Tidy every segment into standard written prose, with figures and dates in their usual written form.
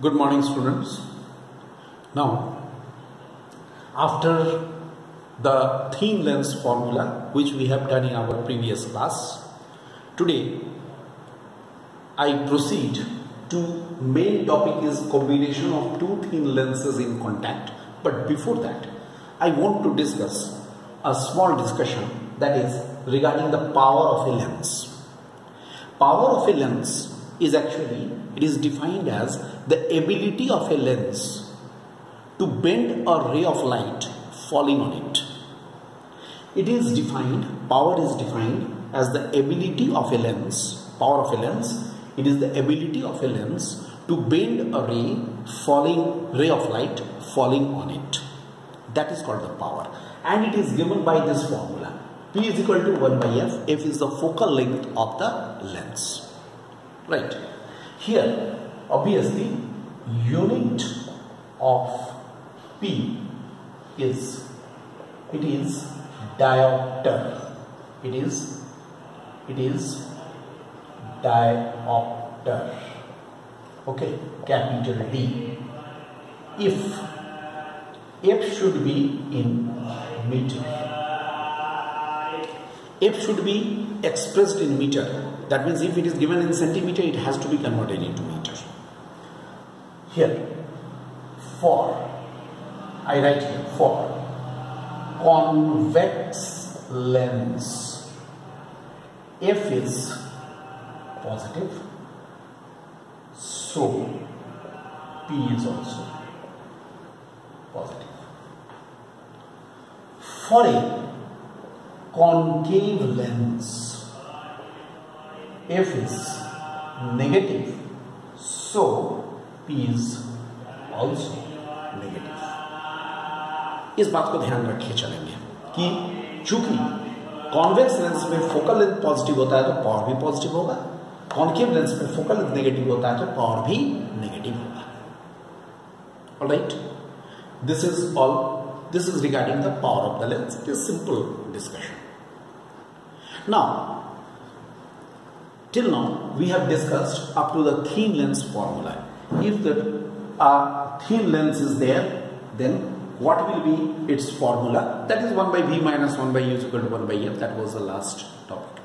Good morning, students. Now, after the thin lens formula which we have done in our previous class, today I proceed to main topic is combination of two thin lenses in contact. But before that, I want to discuss a small discussion that is regarding the power of a lens. Power of a lens is actually, it is defined as the ability of a lens to bend a ray of light falling on it. It is defined, power is defined as the ability of a lens, power of a lens, it is the ability of a lens to bend a ray of light falling on it. That is called the power, and it is given by this formula. P is equal to 1 by f. F is the focal length of the lens. Right. Here, obviously, unit of P is, it is diopter. It is diopter. Okay, capital D. If F should be in meter, F should be expressed in meter. That means if it is given in centimeter, it has to be converted into meter. Here, for, I write here, for convex lens, F is positive, so P is also positive. For a concave lens, F is negative, so P is also negative. इस बात को ध्यान रखिए चलेंगे कि चूंकि convex lens में focal length positive होता है तो पावर भी पॉजिटिव होगा, कॉन्केव लेंस में फोकल लेंथ नेगेटिव होता है तो पावर भी नेगेटिव होगा. Alright, this is regarding the power of the lens. It is simple discussion. Now, till now we have discussed up to the thin lens formula. If the thin lens is there, then what will be its formula? That is 1 by v minus 1 by u is equal to 1 by f. That was the last topic.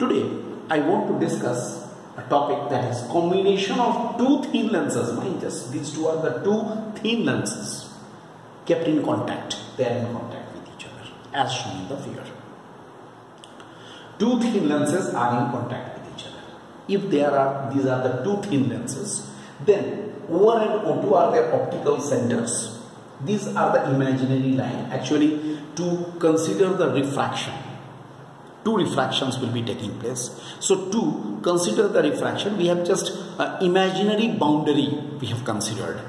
Today I want to discuss a topic that is combination of two thin lenses. Mind this, these two are the two thin lenses kept in contact. They are in contact with each other as shown in the figure. Two thin lenses are in contact with each other. If these are the two thin lenses, then O1 and O2 are their optical centers. These are the imaginary line. Actually, to consider the refraction, two refractions will be taking place. So to consider the refraction, we have just imaginary boundary we have considered.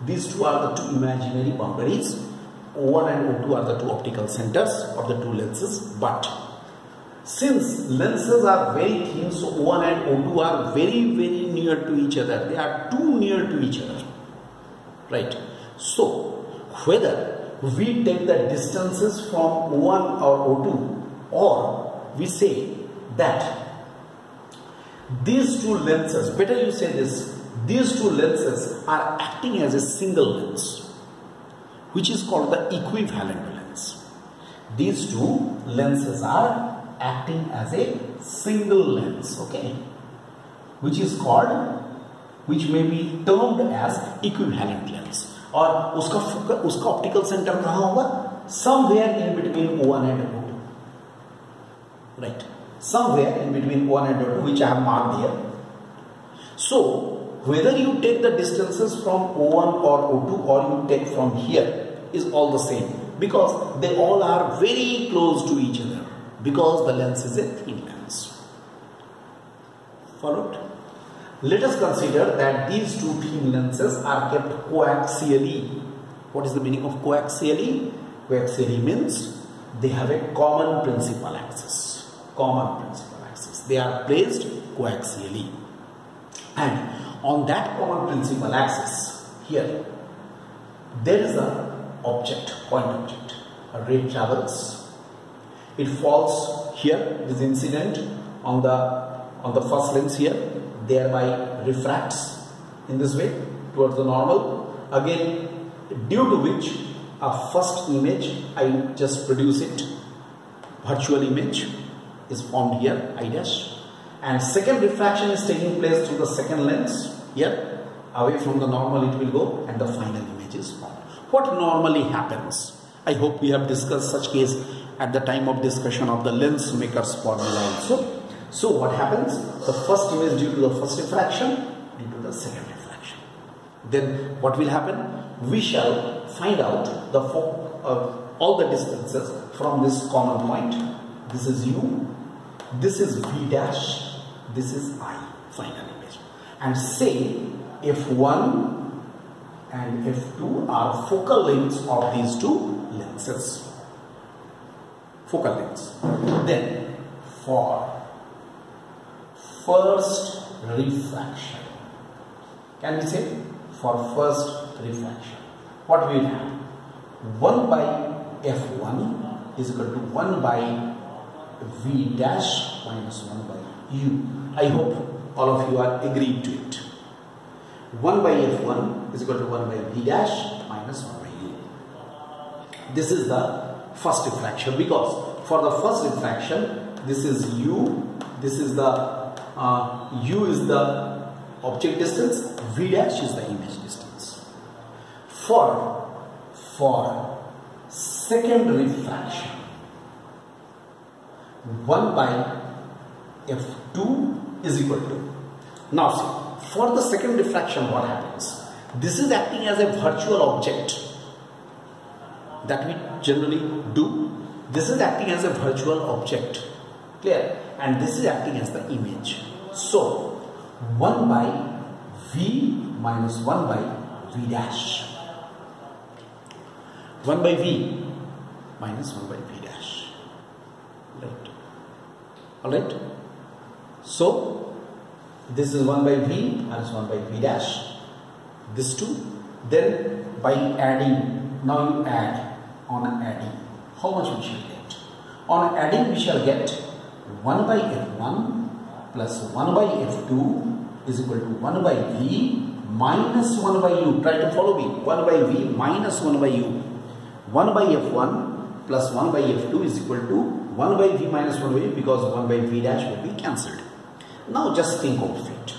These two are the two imaginary boundaries. O1 and O2 are the two optical centers of the two lenses. But since lenses are very thin, so O1 and O2 are very near to each other. They are too near to each other. Right. So whether we take the distances from O1 or O2, or we say that these two lenses, better you say this, these two lenses are acting as a single lens, which is called the equivalent lens. These two lenses are acting as a single lens, okay, which is called, which may be termed as equivalent lens. और उसका optical centre कहाँ होगा? Somewhere in between O1 and O2. Right. Somewhere in between O1 and O2, which I have marked here. So whether you take the distances from O1 or O2 or you take from here is all the same, because they all are very close to each other, because the lens is a thin lens. Followed? Let us consider that these two thin lenses are kept coaxially. What is the meaning of coaxially? Coaxially means they have a common principal axis. Common principal axis. They are placed coaxially. And on that common principal axis, here, there is an object, point object. A ray travels. It falls here, it is incident on the first lens here, thereby refracts in this way towards the normal. Again, due to which a first image, I just produce it, virtual image is formed here, I dash, and second refraction is taking place through the second lens here, away from the normal it will go, and the final image is formed. What normally happens? I hope we have discussed such case at the time of discussion of the lens maker's formula also. So what happens? The first image due to the first refraction, due to the second refraction. Then what will happen? We shall find out the all the distances from this common point. This is u, this is v dash, this is I, final image. And say f1 and f2 are focal lengths of these two lenses. Focal lengths. Then for first refraction, can we say for first refraction, what we will have? 1 by f1 is equal to 1 by v dash minus 1 by u. I hope all of you are agreed to it. 1 by f1 is equal to 1 by v dash minus 1 by u. This is the first refraction, because for the first refraction, this is u, this is the u is the object distance, v dash is the image distance. For second refraction, 1 by f2 is equal to, now see, for the second refraction what happens? This is acting as a virtual object that we generally do. This is acting as a virtual object, clear, and this is acting as the image. So 1 by v minus 1 by v dash, 1 by v minus 1 by v dash, right? Alright, so this is 1 by v minus 1 by v dash, this two. Then by adding, now you add, on adding, how much we shall get? On adding we shall get 1 by f1 plus 1 by f2 is equal to 1 by v minus 1 by u. Try to follow me. 1 by v minus 1 by u. 1 by f1 plus 1 by f2 is equal to 1 by v minus 1 by u, because 1 by v dash will be cancelled. Now just think of it.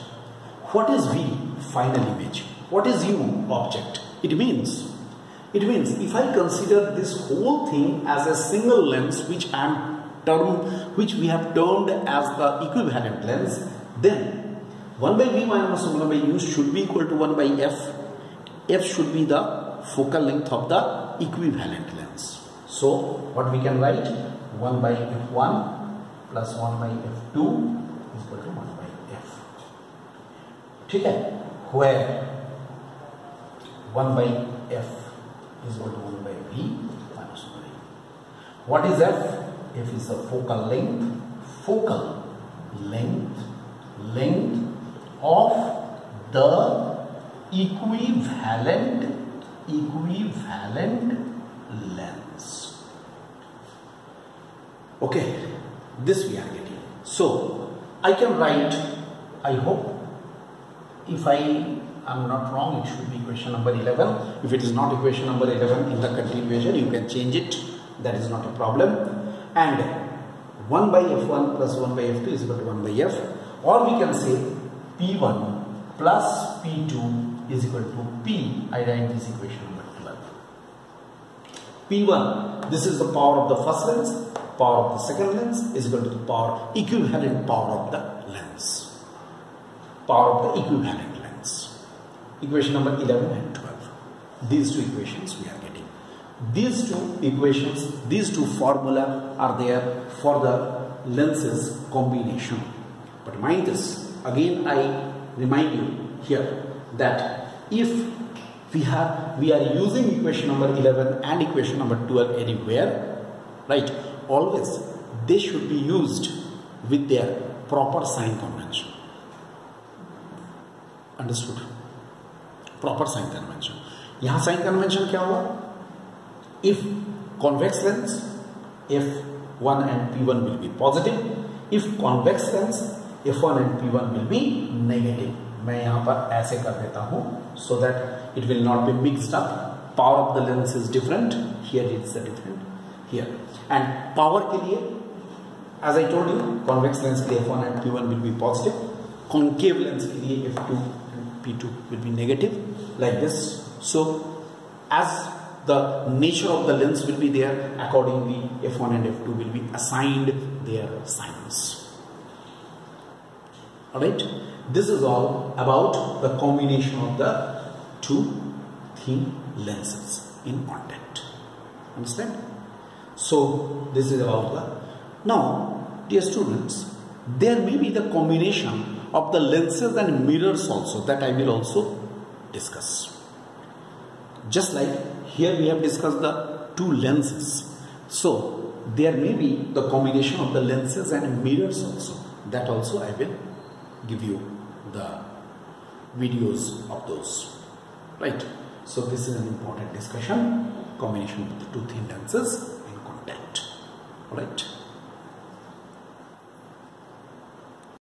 What is v? Final image. What is u? Object. It means if I consider this whole thing as a single lens which we have termed as the equivalent lens, then 1 by v minus 1 by u should be equal to 1 by f. F should be the focal length of the equivalent lens. So what we can write? 1 by f1 plus 1 by f2 is equal to 1 by f. Okay? Where 1 by f is equal to 1 by v minus 1 by u. What is f? F is the focal length of the equivalent lens. Okay, this we are getting. So I can write, I hope, if I am not wrong, it should be equation number 11. If it is not equation number 11 in the continuation, you can change it. That is not a problem. And 1 by f1 plus 1 by f2 is equal to 1 by f. Or we can say p1 plus p2 is equal to p. I write this equation number 12. P1, this is the power of the first lens. Power of the second lens is equal to the equivalent power of the lens. Power of the equivalent lens. Equation number 11 and 12. These two equations we are getting. These two equations, these two formula are there for the lenses combination. But mind this, again I remind you here that if we are using equation number 11 and equation number 12 anywhere, right, always they should be used with their proper sign convention. Understood? Proper sign convention. यहाँ sign convention क्या होगा? If convex lens, f1 and p1 will be positive. If convex lens, f1 and p1 will be negative. मैं यहाँ पर ऐसे कर देता हूँ so that it will not be mixed up. Power of the lens is different. Here it is different here. And power के लिए, as I told you, convex lens के लिए F1 and P1 will be positive. Concave lens के लिए F2 and P2 will be negative, like this. So as the nature of the lens will be there, accordingly F1 and F2 will be assigned their signs. Alright, this is all about the combination of the two thin lenses in contact. Understand? So this is about the. Now dear students, there may be the combination of the lenses and mirrors also, that I will also discuss. Just like here we have discussed the two lenses, so there may be the combination of the lenses and mirrors also, that also I will give you the videos of those, right? So this is an important discussion, combination of the two thin lenses in contact. All right.